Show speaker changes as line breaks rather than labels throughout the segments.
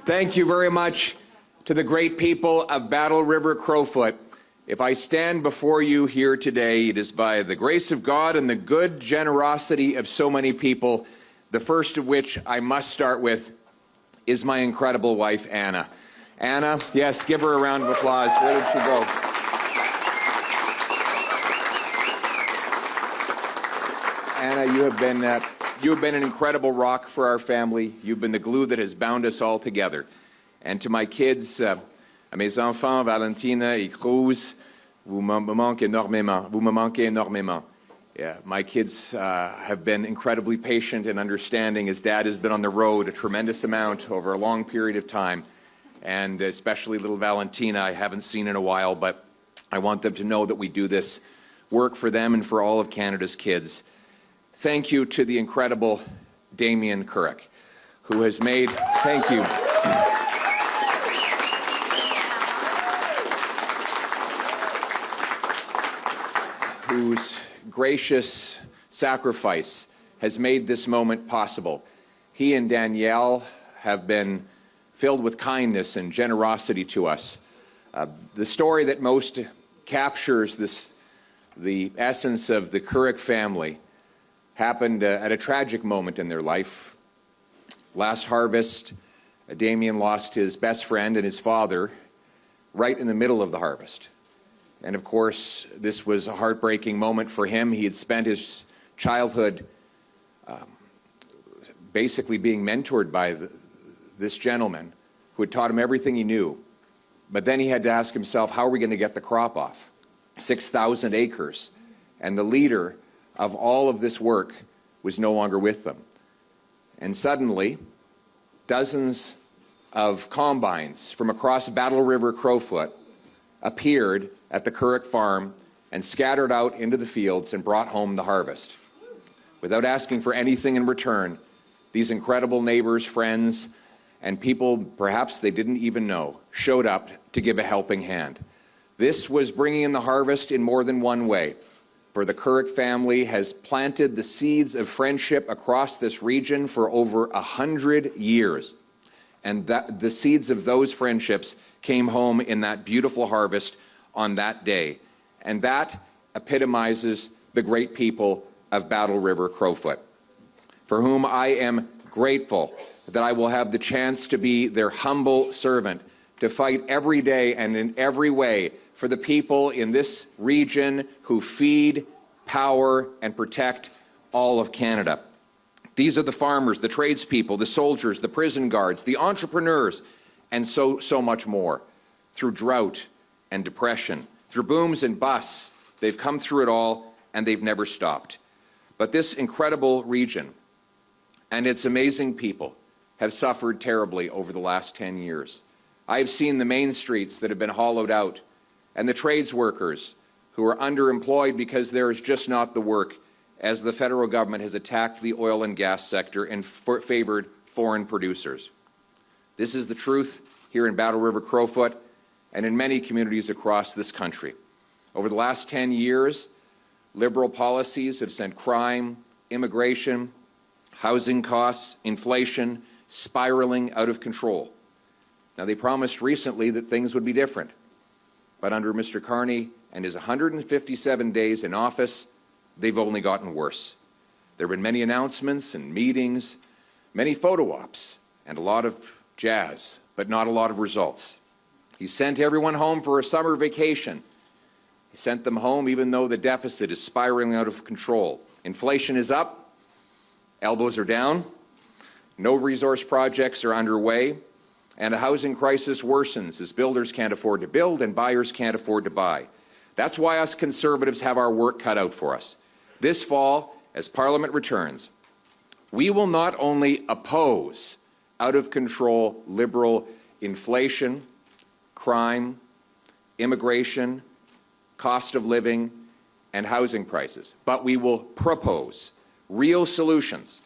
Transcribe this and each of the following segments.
Thank you very much to the great people of Battle River-Crowfoot. If I stand before you here today, it is by the grace of God and the good generosity of so many people, the first of which I must start with is my incredible wife, Anna. Anna, yes, give her a round of applause. Where did she go? Anna, you have been an incredible rock for our family. You've been the glue that has bound us all together. And to my kids, à mes enfants, Valentina et Cruz, vous me manquez énormément. Vous me manquez énormément. Yeah, my kids have been incredibly patient and understanding as Dad has been on the road a tremendous amount over a long period of time. And especially little Valentina, I haven't seen in a while, but I want them to know that we do this work for them and for all of Canada's kids. Thank you to the incredible Damien Couric, who has made, thank you. Whose gracious sacrifice has made this moment possible. He and Danielle have been filled with kindness and generosity to us. The story that most captures the essence of the Couric family happened at a tragic moment in their life. Last harvest, Damien lost his best friend and his father right in the middle of the harvest. And of course, this was a heartbreaking moment for him. He had spent his childhood basically being mentored by this gentleman who had taught him everything he knew. But then he had to ask himself, how are we going to get the crop off? 6,000 acres. And the leader of all of this work was no longer with them. And suddenly, dozens of combines from across Battle River-Crowfoot appeared at the Couric farm and scattered out into the fields and brought home the harvest. Without asking for anything in return, these incredible neighbors, friends, and people perhaps they didn't even know showed up to give a helping hand. This was bringing in the harvest in more than one way. For the Couric family has planted the seeds of friendship across this region for over 100 years. And the seeds of those friendships came home in that beautiful harvest on that day. And that epitomizes the great people of Battle River-Crowfoot, for whom I am grateful that I will have the chance to be their humble servant, to fight every day and in every way for the people in this region who feed, power, and protect all of Canada. These are the farmers, the tradespeople, the soldiers, the prison guards, the entrepreneurs, and so much more. Through drought and depression, through booms and busts, they've come through it all, and they've never stopped. But this incredible region and its amazing people have suffered terribly over the last 10 years. I have seen the main streets that have been hollowed out, and the trades workers who are underemployed because there is just not the work, as the federal government has attacked the oil and gas sector and favored foreign producers. This is the truth here in Battle River-Crowfoot and in many communities across this country. Over the last 10 years, Liberal policies have sent crime, immigration, housing costs, inflation spiraling out of control. Now, they promised recently that things would be different. But under Mr. Carney and his 157 days in office, they've only gotten worse. There have been many announcements and meetings, many photo ops, and a lot of jazz, but not a lot of results. He sent everyone home for a summer vacation. He sent them home even though the deficit is spiraling out of control. Inflation is up, elbows are down, no resource projects are underway, and the housing crisis worsens as builders can't afford to build and buyers can't afford to buy. That's why us Conservatives have our work cut out for us. This fall, as Parliament returns, we will not only oppose out-of-control Liberal inflation, crime, immigration, cost of living, and housing prices, but we will propose real solutions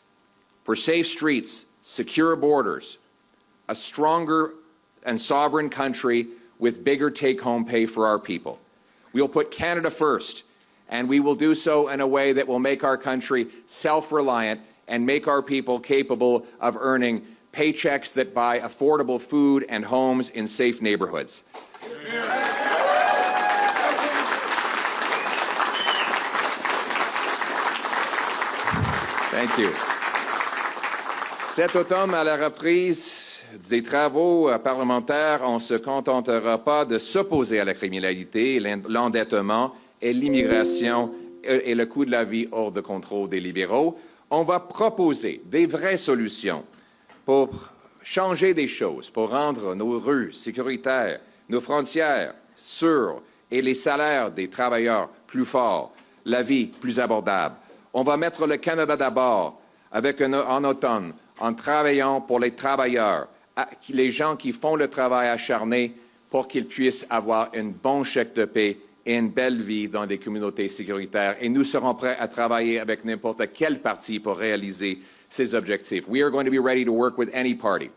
for safe streets, secure borders, a stronger and sovereign country with bigger take-home pay for our people. We will put Canada first, and we will do so in a way that will make our country self-reliant and make our people capable of earning paychecks that buy affordable food and homes in safe neighborhoods. Thank you. Cet automne, à la reprise des travaux parlementaires, on ne se contentera pas de s'opposer à la criminalité, l'endettement et l'immigration et le coût de la vie hors de contrôle des libéraux. On va proposer des vraies solutions pour changer des choses, pour rendre nos rues sécuritaires, nos frontières sûres et les salaires des travailleurs plus forts, la vie plus abordable. On va mettre le Canada d'abord en automne, en travaillant pour les travailleurs, les gens qui font le travail acharné pour qu'ils puissent avoir un bon chèque de paie et une belle vie dans des communautés sécuritaires. Et nous serons prêts à travailler avec n'importe quel parti pour réaliser ces objectifs. We are going to be ready to work with any party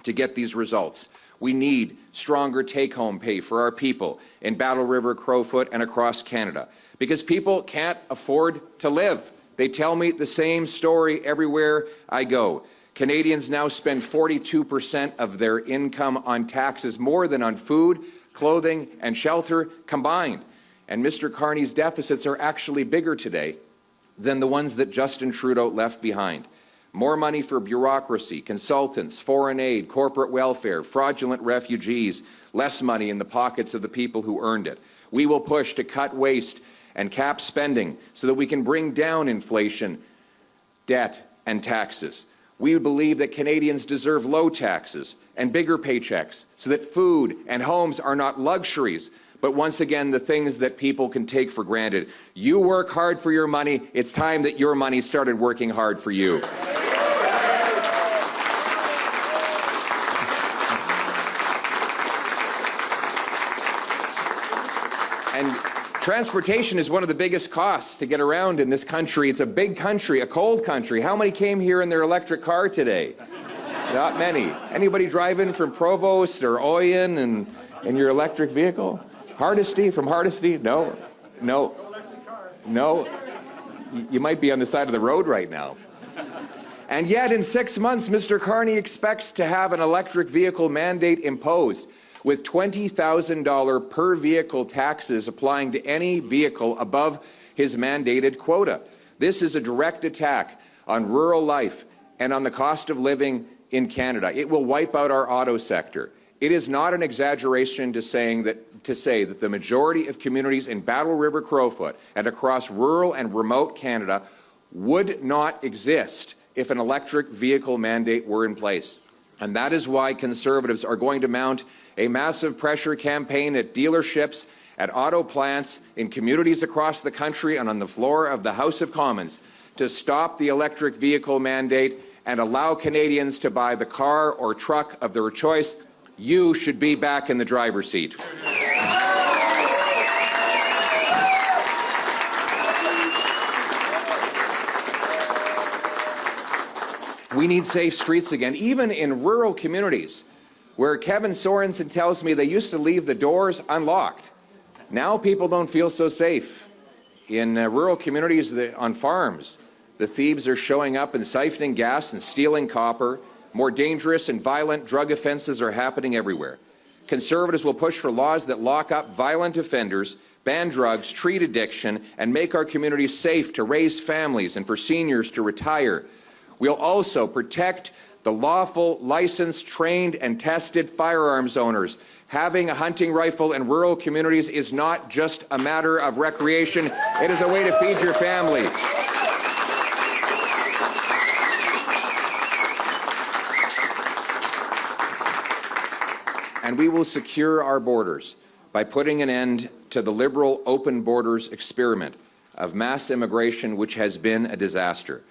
to get these results. We need stronger take-home pay for our people in Battle River-Crowfoot and across Canada, because people can't afford to live. They tell me the same story everywhere I go. Canadians now spend 42% of their income on taxes, more than on food, clothing, and shelter combined. And Mr. Carney's deficits are actually bigger today than the ones that Justin Trudeau left behind. More money for bureaucracy, consultants, foreign aid, corporate welfare, fraudulent refugees, less money in the pockets of the people who earned it. We will push to cut waste and cap spending so that we can bring down inflation, debt, and taxes. We believe that Canadians deserve low taxes and bigger paychecks so that food and homes are not luxuries, but once again, the things that people can take for granted. You work hard for your money. It's time that your money started working hard for you. And transportation is one of the biggest costs to get around in this country. It's a big country, a cold country. How many came here in their electric car today? Not many. Anybody driving from Provost or Oyen and in your electric vehicle? Hardisty, from Hardisty? No. You might be on the side of the road right now. And yet in 6 months, Mr. Carney expects to have an electric vehicle mandate imposed, with $20,000 per vehicle taxes applying to any vehicle above his mandated quota. This is a direct attack on rural life and on the cost of living in Canada. It will wipe out our auto sector. It is not an exaggeration to say that the majority of communities in Battle River-Crowfoot and across rural and remote Canada would not exist if an electric vehicle mandate were in place. And that is why Conservatives are going to mount a massive pressure campaign at dealerships, at auto plants, in communities across the country and on the floor of the House of Commons to stop the electric vehicle mandate and allow Canadians to buy the car or truck of their choice. You should be back in the driver's seat. We need safe streets again, even in rural communities where Kevin Sorensen tells me they used to leave the doors unlocked. Now people don't feel so safe. In rural communities on farms, the thieves are showing up and siphoning gas and stealing copper. More dangerous and violent drug offenses are happening everywhere. Conservatives will push for laws that lock up violent offenders, ban drugs, treat addiction, and make our communities safe to raise families and for seniors to retire. We'll also protect the lawful, licensed, trained, and tested firearms owners. Having a hunting rifle in rural communities is not just a matter of recreation. It is a way to feed your family. And we will secure our borders by putting an end to the Liberal open borders experiment of mass immigration, which has been a disaster.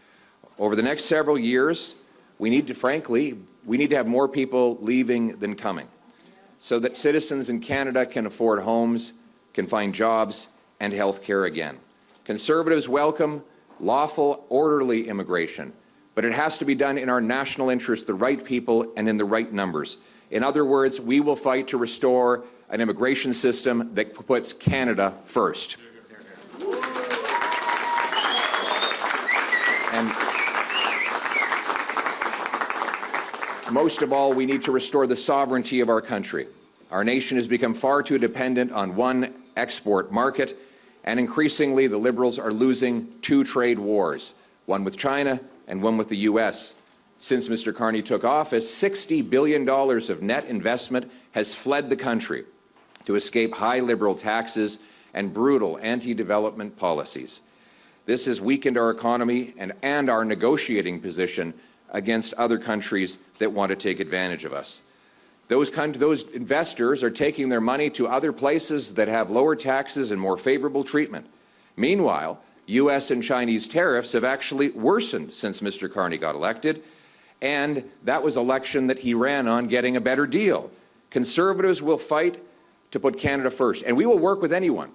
Over the next several years, we need to have more people leaving than coming, so that citizens in Canada can afford homes, can find jobs, and health care again. Conservatives welcome lawful, orderly immigration, but it has to be done in our national interest, the right people, and in the right numbers. In other words, we will fight to restore an immigration system that puts Canada first. Most of all, we need to restore the sovereignty of our country. Our nation has become far too dependent on one export market, and increasingly the Liberals are losing two trade wars, one with China and one with the U.S. Since Mr. Carney took office, $60 billion of net investment has fled the country to escape high Liberal taxes and brutal anti-development policies. This has weakened our economy and our negotiating position against other countries that want to take advantage of us. Those investors are taking their money to other places that have lower taxes and more favorable treatment. Meanwhile, U.S. and Chinese tariffs have actually worsened since Mr. Carney got elected, and that was an election that he ran on getting a better deal. Conservatives will fight to put Canada first, and we will work with anyone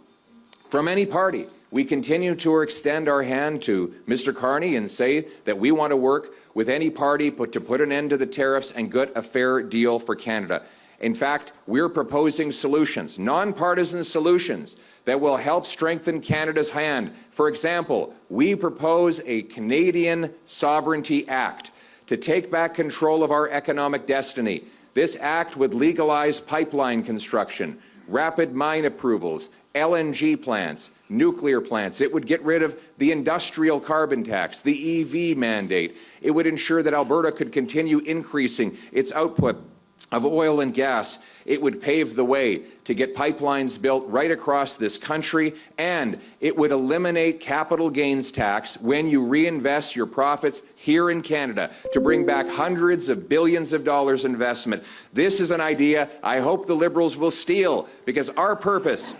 from any party. We continue to extend our hand to Mr. Carney and say that we want to work with any party to put an end to the tariffs and get a fair deal for Canada. In fact, we're proposing solutions, nonpartisan solutions, that will help strengthen Canada's hand. For example, we propose a Canadian Sovereignty Act to take back control of our economic destiny. This act would legalize pipeline construction, rapid mine approvals, LNG plants, nuclear plants. It would get rid of the industrial carbon tax, the EV mandate. It would ensure that Alberta could continue increasing its output of oil and gas. It would pave the way to get pipelines built right across this country, and it would eliminate capital gains tax when you reinvest your profits here in Canada to bring back hundreds of billions of dollars investment. This is an idea I hope the Liberals will steal, because our purpose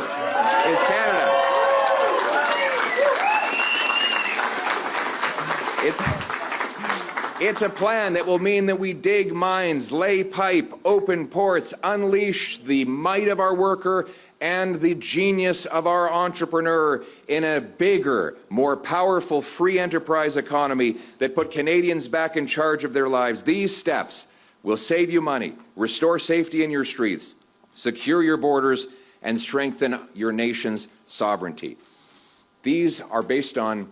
is Canada. It's a plan that will mean that we dig mines, lay pipe, open ports, unleash the might of our worker and the genius of our entrepreneur in a bigger, more powerful free enterprise economy that put Canadians back in charge of their lives. These steps will save you money, restore safety in your streets, secure your borders, and strengthen your nation's sovereignty. These are based on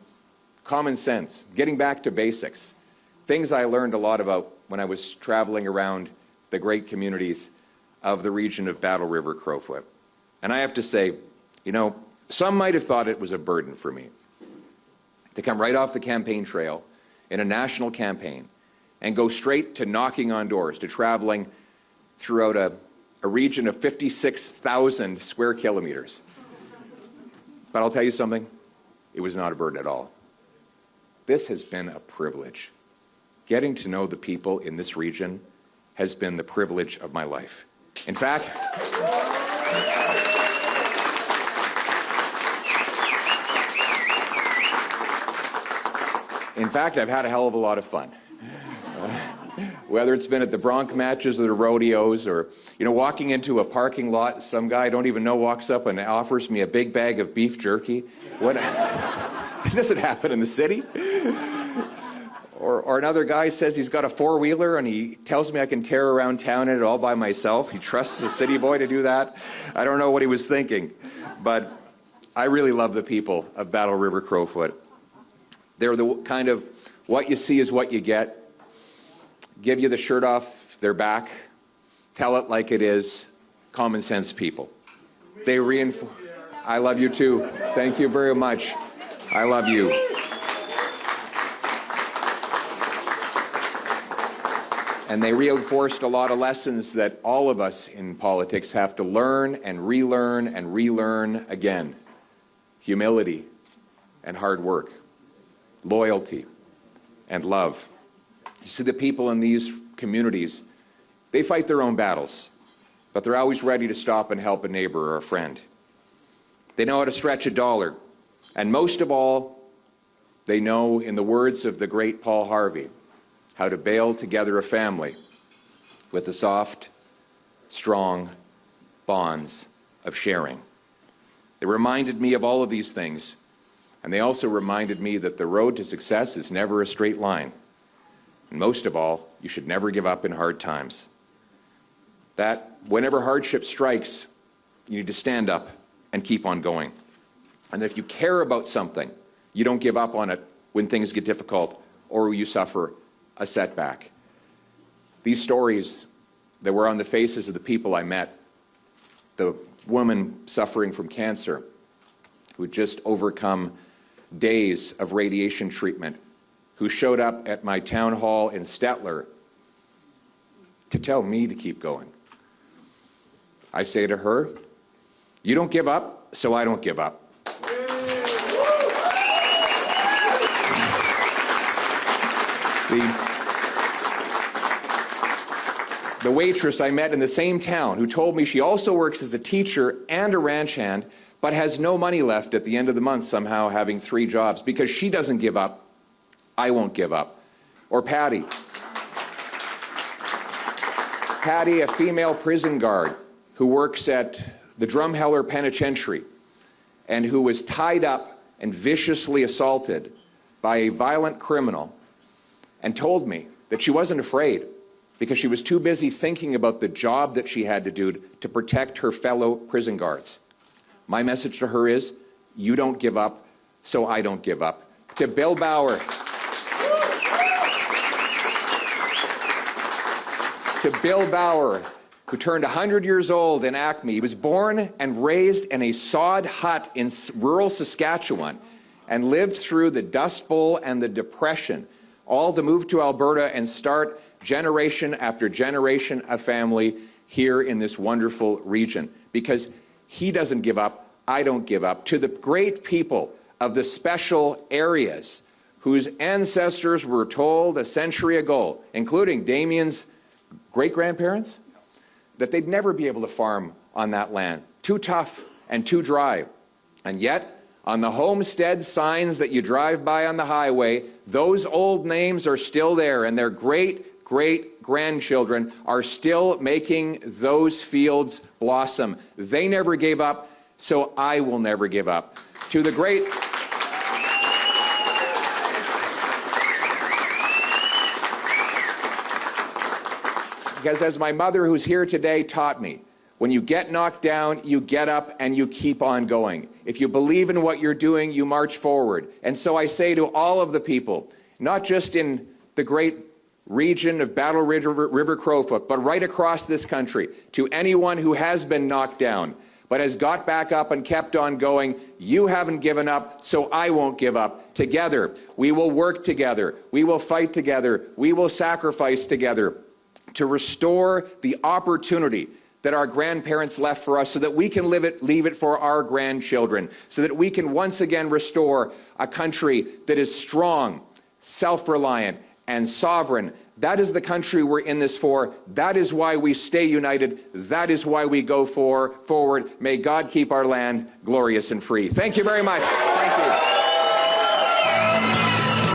common sense, getting back to basics, things I learned a lot about when I was traveling around the great communities of the region of Battle River-Crowfoot. And I have to say, you know, some might have thought it was a burden for me to come right off the campaign trail in a national campaign and go straight to knocking on doors, to traveling throughout a region of 56,000 square kilometers. But I'll tell you something, it was not a burden at all. This has been a privilege. Getting to know the people in this region has been the privilege of my life. In fact, I've had a hell of a lot of fun. Whether it's been at the Bronc matches or the rodeos, or, you know, walking into a parking lot, some guy I don't even know walks up and offers me a big bag of beef jerky. What? It doesn't happen in the city. Or another guy says he's got a four-wheeler and he tells me I can tear around town in it all by myself. He trusts the city boy to do that. I don't know what he was thinking, but I really love the people of Battle River-Crowfoot. They're the kind of what you see is what you get. Give you the shirt off their back, tell it like it is, common sense people. They reinforce. I love you too. Thank you very much. I love you. And they reinforced a lot of lessons that all of us in politics have to learn and relearn again. Humility and hard work, loyalty and love. You see, the people in these communities, they fight their own battles, but they're always ready to stop and help a neighbor or a friend. They know how to stretch a dollar, and most of all, they know, in the words of the great Paul Harvey, how to bail together a family with the soft, strong bonds of sharing. They reminded me of all of these things, and they also reminded me that the road to success is never a straight line. And most of all, you should never give up in hard times. That whenever hardship strikes, you need to stand up and keep on going. And if you care about something, you don't give up on it when things get difficult or will you suffer a setback? These stories that were on the faces of the people I met, the woman suffering from cancer who had just overcome days of radiation treatment, who showed up at my town hall in Stettler to tell me to keep going. I say to her, you don't give up, so I don't give up. The waitress I met in the same town who told me she also works as a teacher and a ranch hand, but has no money left at the end of the month, somehow having 3 jobs. Because she doesn't give up, I won't give up. Or Patty. Patty, a female prison guard who works at the Drumheller Penitentiary and who was tied up and viciously assaulted by a violent criminal, and told me that she wasn't afraid because she was too busy thinking about the job that she had to do to protect her fellow prison guards. My message to her is, you don't give up, so I don't give up. To Bill Bauer, who turned 100 years old in Acme. He was born and raised in a sod hut in rural Saskatchewan and lived through the Dust Bowl and the Depression, all to move to Alberta and start generation after generation of family here in this wonderful region. Because he doesn't give up, I don't give up. To the great people of the special areas whose ancestors were told a century ago, including Damien's great-grandparents, that they'd never be able to farm on that land. Too tough and too dry. And yet, on the homestead signs that you drive by on the highway, those old names are still there, and their great-great-grandchildren are still making those fields blossom. They never gave up, so I will never give up. To the great... Because as my mother, who's here today, taught me, when you get knocked down, you get up and you keep on going. If you believe in what you're doing, you march forward. And so I say to all of the people, not just in the great region of Battle River-Crowfoot, but right across this country, to anyone who has been knocked down, but has got back up and kept on going, you haven't given up, so I won't give up. Together, we will work together, we will fight together, we will sacrifice together to restore the opportunity that our grandparents left for us so that we can leave it for our grandchildren, so that we can once again restore a country that is strong, self-reliant, and sovereign. That is the country we're in this for. That is why we stay united. That is why we go forward. May God keep our land glorious and free. Thank you very much. Thank you.